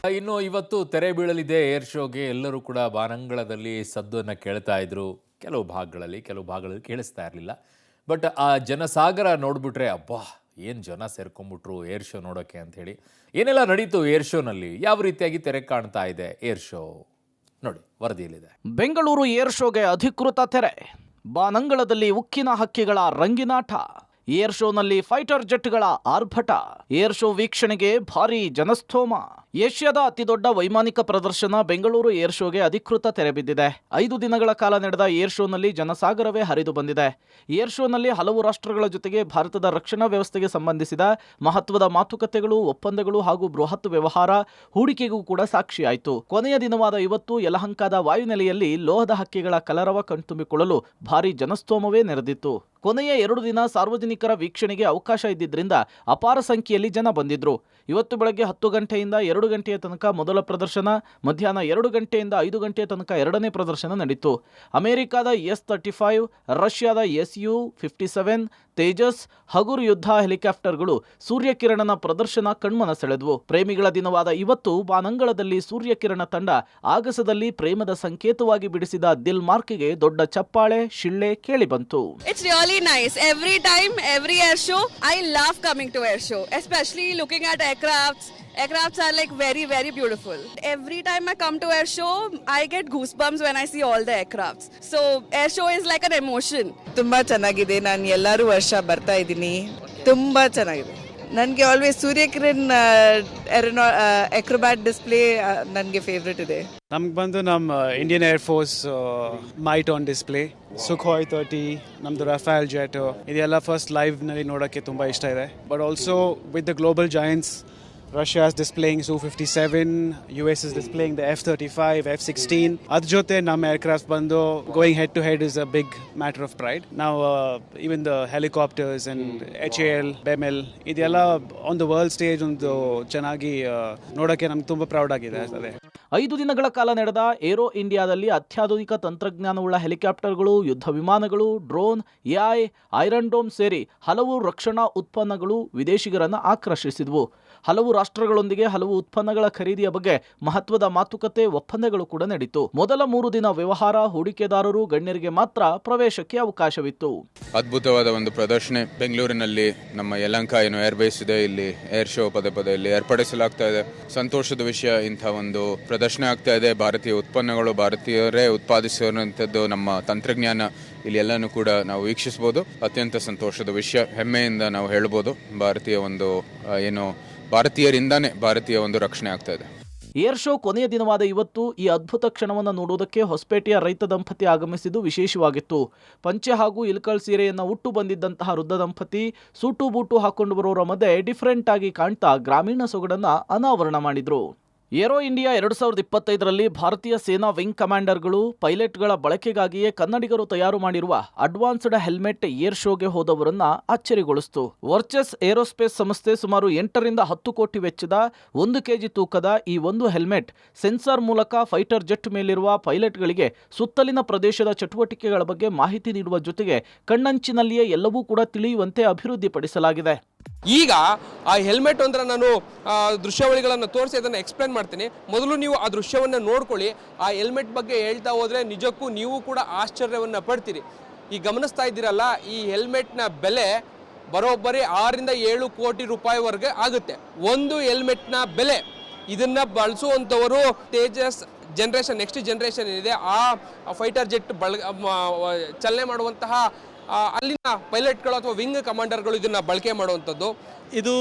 ಇನ್ನು ಇವತ್ತು ತೆರೆ ಬೀಳಲಿದೆ ಏರ್ ಶೋಗೆ. ಎಲ್ಲರೂ ಕೂಡ ಬಾನಂಗಳದಲ್ಲಿ ಸದ್ದನ್ನು ಕೇಳ್ತಾ ಇದ್ರು. ಕೆಲವು ಭಾಗಗಳಲ್ಲಿ ಕೇಳಿಸ್ತಾ ಇರಲಿಲ್ಲ. ಬಟ್ ಆ ಜನಸಾಗರ ನೋಡ್ಬಿಟ್ರೆ ಅಬ್ಬಾ, ಏನು ಜನ ಸೇರ್ಕೊಂಡ್ಬಿಟ್ರು ಏರ್ ಶೋ ನೋಡೋಕ್ಕೆ ಅಂಥೇಳಿ. ಏನೆಲ್ಲ ನಡೀತು ಏರ್ ಶೋನಲ್ಲಿ, ಯಾವ ರೀತಿಯಾಗಿ ತೆರೆ ಕಾಣ್ತಾ ಇದೆ ಏರ್ ಶೋ ನೋಡಿ ವರದಿಯಲ್ಲಿದೆ. ಬೆಂಗಳೂರು ಏರ್ ಶೋಗೆ ಅಧಿಕೃತ ತೆರೆ. ಬಾನಂಗಳದಲ್ಲಿ ಉಕ್ಕಿನ ಹಕ್ಕಿಗಳ ರಂಗಿನಾಟ. ಏರ್ ಶೋನಲ್ಲಿ ಫೈಟರ್ ಜೆಟ್ಗಳ ಆರ್ಭಟ. ಏರ್ ಶೋ ವೀಕ್ಷಣೆಗೆ ಭಾರೀ ಜನಸ್ತೋಮ. ಏಷ್ಯಾದ ಅತಿದೊಡ್ಡ ವೈಮಾನಿಕ ಪ್ರದರ್ಶನ ಬೆಂಗಳೂರು ಏರ್ ಶೋಗೆ ಅಧಿಕೃತ ತೆರೆ ಬಿದ್ದಿದೆ. 5 ದಿನಗಳ ಕಾಲ ನಡೆದ ಏರ್ ಶೋನಲ್ಲಿ ಜನಸಾಗರವೇ ಹರಿದು ಬಂದಿದೆ. ಏರ್ ಶೋನಲ್ಲಿ ಹಲವು ರಾಷ್ಟ್ರಗಳ ಜೊತೆಗೆ ಭಾರತದ ರಕ್ಷಣಾ ವ್ಯವಸ್ಥೆಗೆ ಸಂಬಂಧಿಸಿದ ಮಹತ್ವದ ಮಾತುಕತೆಗಳು, ಒಪ್ಪಂದಗಳು ಹಾಗೂ ಬೃಹತ್ ವ್ಯವಹಾರ ಹೂಡಿಕೆಗೂ ಕೂಡ ಸಾಕ್ಷಿಯಾಯಿತು. ಕೊನೆಯ ದಿನವಾದ ಇವತ್ತು ಯಲಹಂಕದ ವಾಯುನೆಲೆಯಲ್ಲಿ ಲೋಹದ ಹಕ್ಕಿಗಳ ಕಲರವ ಕಣ್ತುಂಬಿಕೊಳ್ಳಲು ಭಾರೀ ಜನಸ್ತೋಮವೇ ನೆರೆದಿತ್ತು. ಕೊನೆಯ 2 ದಿನ ಸಾರ್ವಜನಿಕರ ವೀಕ್ಷಣೆಗೆ ಅವಕಾಶ ಇದ್ದಿದ್ದರಿಂದ ಅಪಾರ ಸಂಖ್ಯೆಯಲ್ಲಿ ಜನ ಬಂದಿದ್ರು. ಇವತ್ತು ಬೆಳಗ್ಗೆ 10 ಗಂಟೆಯಿಂದ 2 ಗಂಟೆಯ ತನಕ ಮೊದಲ ಪ್ರದರ್ಶನ, ಮಧ್ಯಾಹ್ನ 2 ಗಂಟೆಯಿಂದ 5 ಗಂಟೆಯ ತನಕ ಎರಡನೇ ಪ್ರದರ್ಶನ ನಡೀತು. ಅಮೆರಿಕದ S-35, ರಷ್ಯಾದ Su-57 ತೇಜಸ್ ಹಗುರು ಯುದ್ಧ ಹೆಲಿಕಾಪ್ಟರ್ಗಳು ಸೂರ್ಯಕಿರಣನ ಪ್ರದರ್ಶನ ಕಣ್ಮನ ಸೆಳೆದ್ವು. ಪ್ರೇಮಿಗಳ ದಿನವಾದ ಇವತ್ತು ಬಾನಂಗಳದಲ್ಲಿ ಸೂರ್ಯಕಿರಣ ತಂಡ ಆಗಸದಲ್ಲಿ ಪ್ರೇಮದ ಸಂಕೇತವಾಗಿ ಬಿಡಿಸಿದ ದಿಲ್ ಮಾರ್ಕ್ಗೆ ದೊಡ್ಡ ಚಪ್ಪಾಳೆ, ಶಿಳ್ಳೆ ಕೇಳಿಬಂತು. It's really nice. Every time, every air show, I love coming to air show, especially looking at aircrafts. Aircrafts are like very, very beautiful. Every time I come to air show, I get goosebumps when I see all the aircrafts. So air show is like an emotion. ತುಂಬಾ ಚೆನ್ನಾಗಿದೆ. ನಾನು ಎಲ್ಲರೂ ವರ್ಷ ಬರ್ತಾ ಇದ್ದೀನಿ. ತುಂಬಾ ಚೆನ್ನಾಗಿದೆ. ನನಗೆ ಆಲ್ವೇಸ್ ಸೂರ್ಯಕಿರಣ್ ಅಕ್ರೋಬ್ಯಾಟ್ ಡಿಸ್ಪ್ಲೇ ನನಗೆ ಫೇವ್ರೆಟ್ ಇದೆ. ನಮ್ಗೆ ಬಂದು ನಮ್ಮ Indian air force might on display, Sukhoi 30, ನಮ್ಮದು ರಫೇಲ್ ಜೆಟ್, ಇದೆಲ್ಲ ಫಸ್ಟ್ ಲೈವ್ನಲ್ಲಿ ನೋಡೋಕ್ಕೆ ತುಂಬ ಇಷ್ಟ ಇದೆ. But also with the global giants, Russia is displaying Su-57, US is displaying the F-35, F-16. ಅದ್ರ ಜೊತೆ ನಮ್ಮ ಏರ್ಕ್ರಾಫ್ಟ್ ಬಂದು going head to head is a big matter of pride. Now even the helicopters and HAL, BEML, ಇದೆಲ್ಲ on the world stage ಒಂದು ಚೆನ್ನಾಗಿ ನೋಡೋಕ್ಕೆ ನಮ್ಗೆ ತುಂಬ ಪ್ರೌಡ್ ಆಗಿದೆ. ಅದೇ 5 ದಿನಗಳ ಕಾಲ ನಡೆದ ಏರೋ ಇಂಡಿಯಾದಲ್ಲಿ ಅತ್ಯಾಧುನಿಕ ತಂತ್ರಜ್ಞಾನವುಳ್ಳ ಹೆಲಿಕಾಪ್ಟರ್ಗಳು, ಯುದ್ಧ ವಿಮಾನಗಳು, ಡ್ರೋನ್, AI, ಐರನ್ ಡೋಮ್ ಸೇರಿ ಹಲವು ರಕ್ಷಣಾ ಉತ್ಪನ್ನಗಳು ವಿದೇಶಿಗರನ್ನು ಆಕರ್ಷಿಸಿದವು. ಹಲವು ರಾಷ್ಟ್ರಗಳೊಂದಿಗೆ ಹಲವು ಉತ್ಪನ್ನಗಳ ಖರೀದಿಯ ಬಗ್ಗೆ ಮಹತ್ವದ ಮಾತುಕತೆ, ಒಪ್ಪಂದಗಳು ಕೂಡ ನಡೆಯಿತು. ಮೊದಲ 3 ದಿನ ವ್ಯವಹಾರ, ಹೂಡಿಕೆದಾರರು, ಗಣ್ಯರಿಗೆ ಮಾತ್ರ ಪ್ರವೇಶಕ್ಕೆ ಅವಕಾಶವಿತ್ತು. ಅದ್ಭುತವಾದ ಒಂದು ಪ್ರದರ್ಶನ ಬೆಂಗಳೂರಿನಲ್ಲಿ ನಮ್ಮ ಯಲಹಂಕ ಏರ್ಬೇಸ್ ಇದೆ, ಇಲ್ಲಿ ಏರ್ ಶೋ ಪದೇ ಪದೇ ಇಲ್ಲಿ ಏರ್ಪಡಿಸಲಾಗ್ತಾ ಇದೆ. ಸಂತೋಷದ ವಿಷಯ, ಇಂಥ ಒಂದು ಪ್ರದರ್ಶನ ಆಗ್ತಾ ಇದೆ. ಭಾರತೀಯ ಉತ್ಪನ್ನಗಳು, ಭಾರತೀಯರೇ ಉತ್ಪಾದಿಸಿರುವಂಥದ್ದು ನಮ್ಮ ತಂತ್ರಜ್ಞಾನ ಇಲ್ಲಿ ಎಲ್ಲನೂ ಕೂಡ ನಾವು ವೀಕ್ಷಿಸಬಹುದು. ಅತ್ಯಂತ ಸಂತೋಷದ ವಿಷಯ, ಹೆಮ್ಮೆಯಿಂದ ನಾವು ಹೇಳ್ಬೋದು. ಭಾರತೀಯರಿಂದಾನೇ ಭಾರತೀಯ ಒಂದು ರಕ್ಷಣೆ ಆಗ್ತಾ ಇದೆ. ಏರ್ ಶೋ ಕೊನೆಯ ದಿನವಾದ ಇವತ್ತು ಈ ಅದ್ಭುತ ಕ್ಷಣವನ್ನು ನೋಡುವುದಕ್ಕೆ ಹೊಸಪೇಟೆಯ ರೈತ ದಂಪತಿ ಆಗಮಿಸಿದ್ದು ವಿಶೇಷವಾಗಿತ್ತು. ಪಂಚೆ ಹಾಗೂ ಇಲ್ಕಲ್ ಸೀರೆಯನ್ನು ಉಟ್ಟು ಬಂದಿದ್ದಂತಹ ವೃದ್ಧ ದಂಪತಿ ಸೂಟು ಬೂಟು ಹಾಕೊಂಡು ಬರೋರ ಮಧ್ಯೆ ಡಿಫರೆಂಟ್ ಆಗಿ ಕಾಣ್ತಾ ಗ್ರಾಮೀಣ ಸೊಗಡನ್ನ ಅನಾವರಣ ಮಾಡಿದ್ರು. ಏರೋ ಇಂಡಿಯಾ 2025ರಲ್ಲಿ ಭಾರತೀಯ ಸೇನಾ ವಿಂಗ್ ಕಮಾಂಡರ್ಗಳು, ಪೈಲಟ್ಗಳ ಬಳಕೆಗಾಗಿಯೇ ಕನ್ನಡಿಗರು ತಯಾರು ಮಾಡಿರುವ ಅಡ್ವಾನ್ಸ್ಡ್ ಹೆಲ್ಮೆಟ್ ಏರ್ ಶೋಗೆ ಹೋದವರನ್ನ ಅಚ್ಚರಿಗೊಳಿಸಿತು. ವರ್ಚಸ್ ಏರೋಸ್ಪೇಸ್ ಸಂಸ್ಥೆ ಸುಮಾರು 8 ರಿಂದ 10 ಕೋಟಿ ವೆಚ್ಚದ 1 ಕೆಜಿ ತೂಕದ ಈ ಒಂದು ಹೆಲ್ಮೆಟ್ ಸೆನ್ಸಾರ್ ಮೂಲಕ ಫೈಟರ್ ಜೆಟ್ ಮೇಲಿರುವ ಪೈಲಟ್ಗಳಿಗೆ ಸುತ್ತಲಿನ ಪ್ರದೇಶದ ಚಟುವಟಿಕೆಗಳ ಬಗ್ಗೆ ಮಾಹಿತಿ ನೀಡುವ ಜೊತೆಗೆ ಕಣ್ಣಂಚಿನಲ್ಲಿಯೇ ಎಲ್ಲವೂ ಕೂಡ ತಿಳಿಯುವಂತೆ ಅಭಿವೃದ್ಧಿಪಡಿಸಲಾಗಿದೆ. ಈಗ ಆ ಹೆಲ್ಮೆಟ್ ಅಂದ್ರೆ ನಾನು ದೃಶ್ಯಾವಳಿಗಳನ್ನು ತೋರಿಸಿ ಅದನ್ನು ಎಕ್ಸ್ಪ್ಲೇನ್ ಮಾಡ್ತೀನಿ. ಮೊದಲು ನೀವು ಆ ದೃಶ್ಯವನ್ನು ನೋಡ್ಕೊಳ್ಳಿ. ಆ ಹೆಲ್ಮೆಟ್ ಬಗ್ಗೆ ಹೇಳ್ತಾ ಹೋದರೆ ನಿಜಕ್ಕೂ ನೀವು ಕೂಡ ಆಶ್ಚರ್ಯವನ್ನು ಪಡ್ತೀರಿ. ಈ ಗಮನಿಸ್ತಾ ಇದ್ದೀರಲ್ಲ, ಈ ಹೆಲ್ಮೆಟ್ನ ಬೆಲೆ ಬರೋಬ್ಬರಿ 6 ರಿಂದ 7 ಕೋಟಿ ರೂಪಾಯಿವರೆಗೆ ಆಗುತ್ತೆ. ಒಂದು ಹೆಲ್ಮೆಟ್ನ ಬೆಲೆ. ಇದನ್ನು ಬಳಸುವಂಥವರು ತೇಜಸ್ ನೆಕ್ಸ್ಟ್ ಜನರೇಷನ್ ಏನಿದೆ, ಆ ಫೈಟರ್ ಜೆಟ್ ಚಲನೆ ಮಾಡುವಂತಹ ಅಲ್ಲಿನ ಪೈಲಟ್ಗಳು ಅಥವಾ ವಿಂಗ್ ಕಮಾಂಡರ್ಗಳು ಇದನ್ನು ಬಳಕೆ ಮಾಡುವಂಥದ್ದು. ಇದು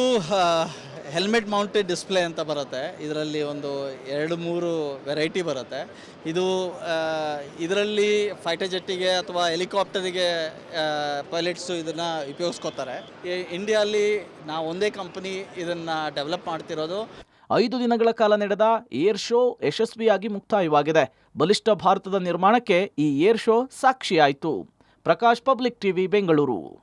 ಹೆಲ್ಮೆಟ್ ಮೌಂಟೆಡ್ ಡಿಸ್ಪ್ಲೇ ಅಂತ ಬರುತ್ತೆ. ಇದರಲ್ಲಿ ಒಂದು 2-3 ವೆರೈಟಿ ಬರುತ್ತೆ. ಇದರಲ್ಲಿ ಫೈಟರ್ ಜೆಟ್ಟಿಗೆ ಅಥವಾ ಹೆಲಿಕಾಪ್ಟರಿಗೆ ಪೈಲಟ್ಸು ಇದನ್ನು ಉಪಯೋಗಿಸ್ಕೋತಾರೆ. ಇಂಡಿಯಾದಲ್ಲಿ ನಾವು ಒಂದೇ ಕಂಪನಿ ಇದನ್ನು ಡೆವಲಪ್ ಮಾಡ್ತಿರೋದು. 5 ದಿನಗಳ ಕಾಲ ನಡೆದ ಏರ್ ಶೋ ಯಶಸ್ವಿಯಾಗಿ ಮುಕ್ತಾಯವಾಗಿದೆ. ಬಲಿಷ್ಠ ಭಾರತದ ನಿರ್ಮಾಣಕ್ಕೆ ಈ ಏರ್ ಶೋ ಸಾಕ್ಷಿಯಾಯಿತು. Prakash, public TV, Bengaluru.